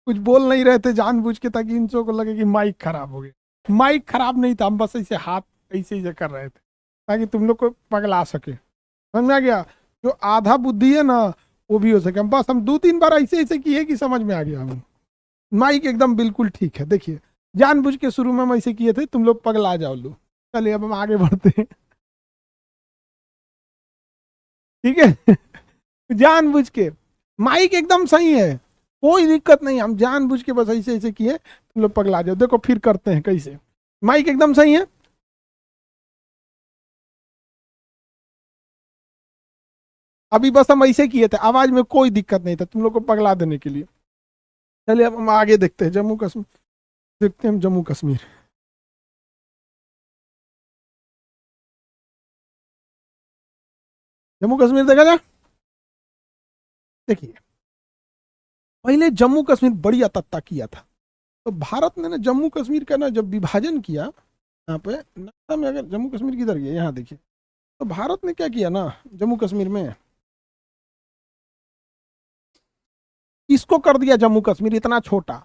कुछ बोल नहीं रहे थे जानबूझ के, ताकि इन सबको लगे कि माइक खराब हो गया। माइक खराब नहीं था, हम बस ऐसे हाथ ऐसे ही कर रहे थे ताकि तुम लोग को पगला सके। समझ में आ गया? जो आधा बुद्धि है ना वो भी हो सके। हम बस हम 2-3 बार ऐसे ऐसे किए कि समझ में आ गया हमें। माइक एकदम बिल्कुल ठीक है। देखिए जानबूझ के शुरू में हम ऐसे किए थे, तुम लोग पगला जाओ लो। चलिए अब हम आगे बढ़ते हैं। ठीक है। जानबूझ के माइक एकदम सही है, कोई दिक्कत नहीं। हम जानबूझ के बस ऐसे ऐसे किए, तुम लोग पगला जाओ। देखो फिर करते हैं कैसे। माइक एकदम सही है। अभी बस हम ऐसे किए थे, आवाज में कोई दिक्कत नहीं था तुम लोग को पगला देने के लिए। चलिए अब हम आगे देखते हैं। जम्मू कश्मीर देखते हैं, हम जम्मू कश्मीर। जम्मू कश्मीर देखा जाए। देखिए पहले जम्मू कश्मीर बड़ी अतत्ता किया था। तो भारत ने ना जम्मू कश्मीर का ना जब विभाजन किया, यहाँ पे नक्शा में अगर जम्मू कश्मीर किधर गया यहाँ देखिए, तो भारत ने क्या किया ना जम्मू कश्मीर में, इसको कर दिया जम्मू कश्मीर इतना छोटा,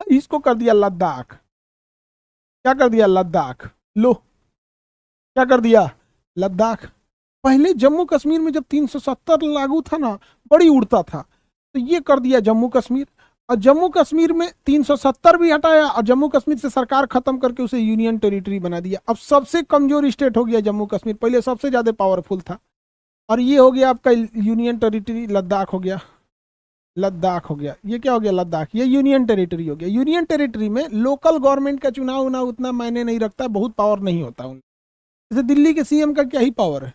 इसको कर दिया लद्दाख। क्या कर दिया? लद्दाख। लो क्या कर दिया? लद्दाख। पहले जम्मू कश्मीर में जब 370 लागू था ना, बड़ी उड़ता था, तो ये कर दिया जम्मू कश्मीर। और जम्मू कश्मीर में 370 भी हटाया और जम्मू कश्मीर से सरकार खत्म करके उसे यूनियन टेरिटरी बना दिया। अब सबसे कमजोर स्टेट हो गया जम्मू कश्मीर, पहले सबसे ज्यादा पावरफुल था। और ये हो गया आपका यूनियन टेरिटरी, लद्दाख हो गया। लद्दाख हो गया, ये क्या हो गया? लद्दाख। ये यूनियन टेरिटरी हो गया। यूनियन टेरिटरी में लोकल गवर्नमेंट का चुनाव उना उतना मायने नहीं रखता, बहुत पावर नहीं होता उन। जैसे दिल्ली के सीएम का क्या ही पावर है?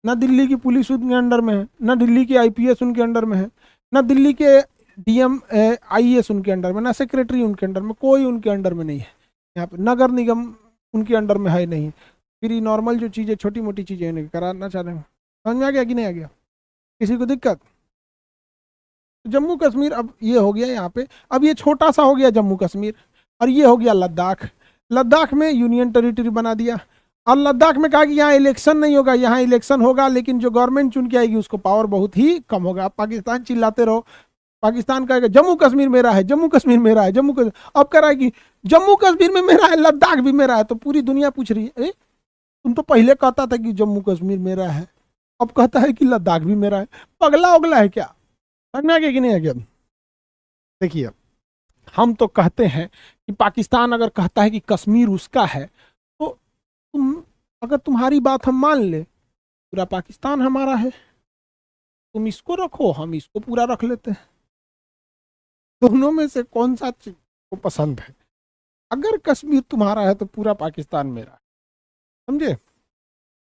ना दिल्ली की पुलिस उनके अंडर में है, ना दिल्ली के आईपीएस उनके अंडर में है, ना दिल्ली के डीएम आईएएस उनके अंडर में, ना सेक्रेटरी उनके अंडर में, कोई उनके अंडर में नहीं है। यहाँ पे नगर निगम उनके अंडर में है नहीं। फिर नॉर्मल जो चीज़ें छोटी मोटी चीज़ें इन्हें कराना चाह रहे हैं। समझ में आ गया कि नहीं आ गया? किसी को दिक्कत? जम्मू कश्मीर अब ये हो गया यहाँ पे। अब ये छोटा सा हो गया जम्मू कश्मीर, और ये हो गया लद्दाख। लद्दाख में यूनियन टेरिटरी बना दिया। और लद्दाख में कहा कि यहाँ इलेक्शन नहीं होगा, यहाँ इलेक्शन होगा लेकिन जो गवर्नमेंट चुन के आएगी उसको पावर बहुत ही कम होगा। आप पाकिस्तान चिल्लाते रहो, पाकिस्तान कहेगा जम्मू कश्मीर मेरा है, जम्मू कश्मीर मेरा है, जम्मू कश्मीर। अब कह रहा है कि जम्मू कश्मीर में मेरा है, लद्दाख भी मेरा है। तो पूरी दुनिया पूछ रही है, तुम तो पहले कहता था कि जम्मू कश्मीर मेरा है, अब कहता है कि लद्दाख भी मेरा है। पगला उगला है क्या? समझ में आ गया कि नहीं आ गया? देखिए हम तो कहते हैं कि पाकिस्तान अगर कहता है कि कश्मीर उसका है, तो तुम, अगर तुम्हारी बात हम मान ले, पूरा पाकिस्तान हमारा है। तुम इसको रखो, हम इसको पूरा रख लेते हैं। दोनों में से कौन सा चीज को पसंद है? अगर कश्मीर तुम्हारा है तो पूरा पाकिस्तान मेरा है। समझे?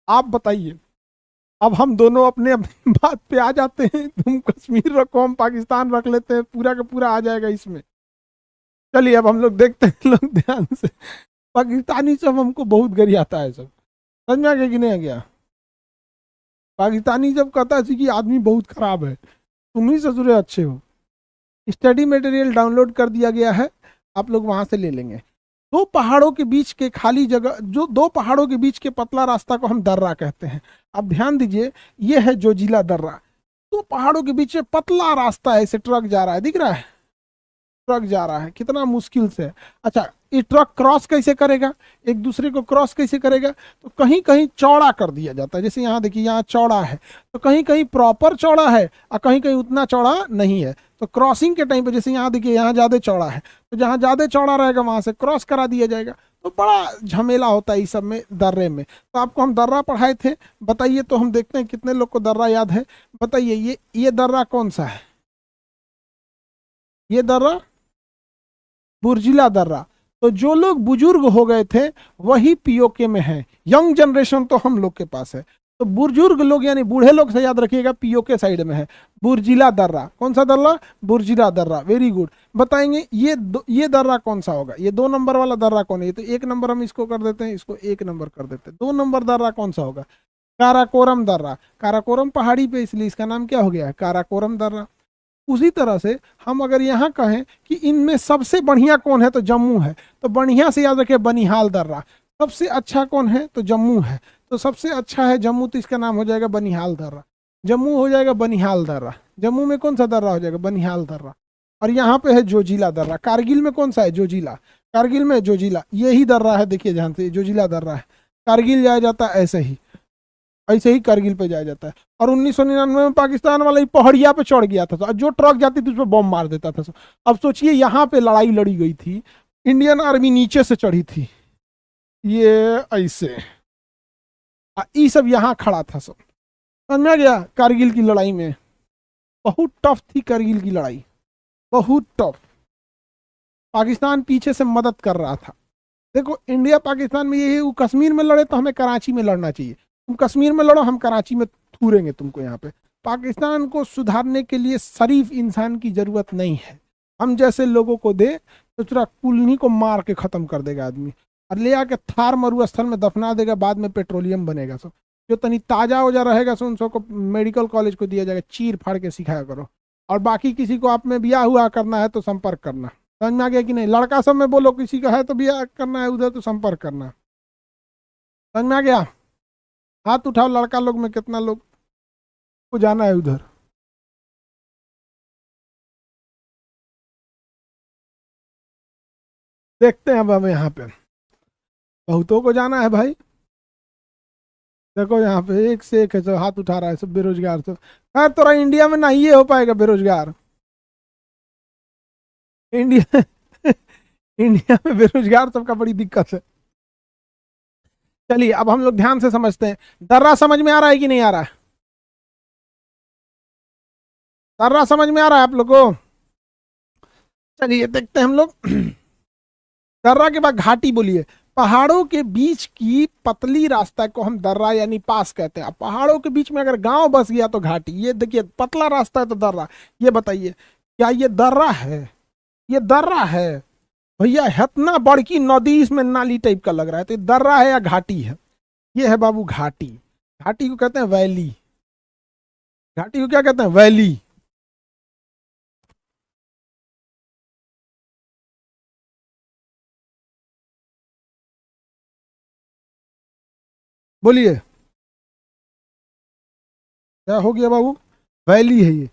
आप बताइए। अब हम दोनों अपने अपनी बात पे आ जाते हैं। तुम कश्मीर रखो, हम पाकिस्तान रख लेते हैं, पूरा का पूरा आ जाएगा इसमें। चलिए अब हम लोग देखते हैं, लोग ध्यान से। पाकिस्तानी सब हमको बहुत गरियाता है सब। समझ में आ गया कि नहीं आ गया? पाकिस्तानी जब कहता है कि आदमी बहुत खराब है, तुम ही ससुरे अच्छे हो। स्टडी मटेरियल डाउनलोड कर दिया गया है, आप लोग वहां से ले लेंगे। दो पहाड़ों के बीच के खाली जगह, जो दो पहाड़ों के बीच के पतला रास्ता को हम दर्रा कहते हैं। अब ध्यान दीजिए, ये है जोजिला दर्रा। दो पहाड़ों के बीच में पतला रास्ता है, ऐसे ट्रक जा रहा है, दिख रहा है? ट्रक जा रहा है, कितना मुश्किल से। अच्छा, ये ट्रक क्रॉस कैसे करेगा, एक दूसरे को क्रॉस कैसे करेगा? तो कहीं कहीं चौड़ा कर दिया जाता है। जैसे यहाँ देखिए, यहाँ चौड़ा है, तो कहीं कहीं प्रॉपर चौड़ा है और कहीं कहीं उतना चौड़ा नहीं है। तो क्रॉसिंग के टाइम पे जैसे यहाँ देखिए, यहाँ ज्यादा चौड़ा है, तो जहाँ ज्यादा चौड़ा रहेगा वहां से क्रॉस करा दिया जाएगा। तो बड़ा झमेला होता है इस सब में, दर्रे में। तो आपको हम दर्रा पढ़ाए थे, बताइए तो हम देखते हैं कितने लोग को दर्रा याद है। बताइए ये दर्रा कौन सा है? ये दर्रा बुर्जिला दर्रा। तो जो लोग बुजुर्ग हो गए थे वही पीओके में है। यंग जनरेशन तो हम लोग के पास है। तो बुजुर्ग लोग यानी बूढ़े लोग से याद रखिएगा, पीओके साइड में है बुर्जिला दर्रा। कौन सा दर्रा? बुर्जिला दर्रा। Very good. बताएंगे ये दर्रा कौन सा होगा? ये 2 नंबर वाला दर्रा कौन है? तो 1 नंबर हम इसको कर देते हैं, इसको 1 नंबर कर देते हैं। 2 नंबर दर्रा कौन सा होगा? काराकोरम दर्रा। काराकोरम पहाड़ी पे, इसलिए इसका नाम क्या हो गया है? काराकोरम दर्रा। उसी तरह से हम अगर यहाँ कहें कि इनमें सबसे बढ़िया कौन है, तो जम्मू है। तो बढ़िया से याद रखें, बनिहाल दर्रा। सबसे अच्छा कौन है? तो जम्मू है। तो सबसे अच्छा है जम्मू, तो इसका नाम हो जाएगा बनिहाल दर्रा। जम्मू हो जाएगा बनिहाल दर्रा। जम्मू में कौन सा दर्रा हो जाएगा? बनिहाल दर्रा। और यहाँ पे है जोजिला दर्रा। कारगिल में कौन सा है? जोजिला। कारगिल में जोजिला, यही दर्रा है, देखिए ध्यान से, जोजिला दर्रा है। कारगिल जाया जाता है ऐसे ही, ऐसे ही कारगिल पे जाया जाता है। और 1999 में पाकिस्तान वाला ही पहाड़िया पे चढ़ गया था, तो जो ट्रक जाती थी उस पर बम मार देता था। अब सोचिए यहाँ पे लड़ाई लड़ी गई थी, इंडियन आर्मी नीचे से चढ़ी थी, ये ऐसे, ये सब यहाँ खड़ा था सब। समझ में आ गया? कारगिल की लड़ाई में बहुत टफ थी, कारगिल की लड़ाई बहुत टफ। पाकिस्तान पीछे से मदद कर रहा था। देखो इंडिया पाकिस्तान में यही, वो कश्मीर में लड़े तो हमें कराची में लड़ना चाहिए, तुम कश्मीर में लड़ो, हम कराची में थूरेंगे तुमको। यहाँ पे पाकिस्तान को सुधारने के लिए शरीफ इंसान की जरूरत नहीं है, हम जैसे लोगों को दे तो पूरा कुलनी को मार के खत्म कर देगा आदमी, और ले आके थार मरुस्थल में दफना देगा, बाद में पेट्रोलियम बनेगा सब। जो तनी ताजा वजा रहेगा सो उन सबको मेडिकल कॉलेज को दिया जाएगा, चीर फाड़ के सिखाया करो। और बाकी किसी को आप में ब्याह हुआ करना है तो संपर्क करना। समझ में आ गया कि नहीं? लड़का सब में बोलो किसी का है तो ब्याह करना है उधर तो संपर्क करना। समझ में आ गया? हाथ उठाओ लड़का लोग में कितना लोग को जाना है उधर। देखते हैं अब हमें यहाँ पे बहुतों को जाना है भाई। देखो यहाँ पे एक से एक है, सब हाथ उठा रहा है, सब बेरोजगार। तो खैर तोरा इंडिया में नहीं ये हो पाएगा बेरोजगार, इंडिया इंडिया में बेरोजगार सबका बड़ी दिक्कत है। चलिए अब हम लोग ध्यान से समझते हैं। दर्रा समझ में आ रहा है कि नहीं आ रहा है? दर्रा समझ में आ रहा है आप लोग को? चलिए देखते हैं हम लोग। दर्रा के बाद घाटी बोलिए। पहाड़ों के बीच की पतली रास्ता को हम दर्रा यानी पास कहते हैं। अब पहाड़ों के बीच में अगर गांव बस गया तो घाटी। ये देखिए पतला रास्ता है तो दर्रा। ये बताइए क्या ये दर्रा है? ये दर्रा है भैया, इतना बड़की नदी इसमें नाली टाइप का लग रहा है, तो ये दर्रा है या घाटी है? ये है बाबू घाटी। घाटी को कहते हैं वैली। घाटी को क्या कहते हैं? वैली। बोलिए क्या हो गया बाबू? वैली है ये।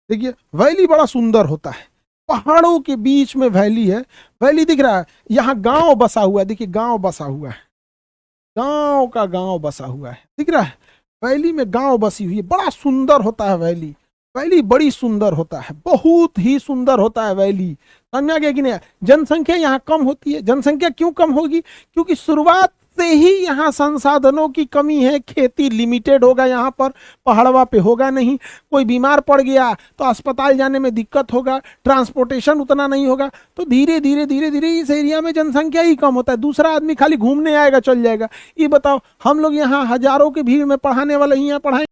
देखिए वैली बड़ा सुंदर होता है, पहाड़ों के बीच में वैली है। वैली दिख रहा है, यहाँ गांव बसा हुआ है, देखिए गांव बसा हुआ है, गांव का गांव बसा हुआ है, दिख रहा है? वैली में गांव बसी हुई है, बड़ा सुंदर होता है वैली। वैली बड़ी सुंदर होता है, बहुत ही सुंदर होता है वैली। समझ में आ गया कि नहीं? जनसंख्या यहाँ कम होती है। जनसंख्या क्यों कम होगी? क्योंकि शुरुआत से ही यहाँ संसाधनों की कमी है, खेती लिमिटेड होगा यहाँ पर, पहाड़वा पे होगा नहीं। कोई बीमार पड़ गया तो अस्पताल जाने में दिक्कत होगा, ट्रांसपोर्टेशन उतना नहीं होगा, तो धीरे धीरे धीरे धीरे इस एरिया में जनसंख्या ही कम होता है। दूसरा आदमी खाली घूमने आएगा चल जाएगा। ये बताओ हम लोग यहाँ हजारों की भीड़ में पढ़ाने वाले यहाँ पढ़ाए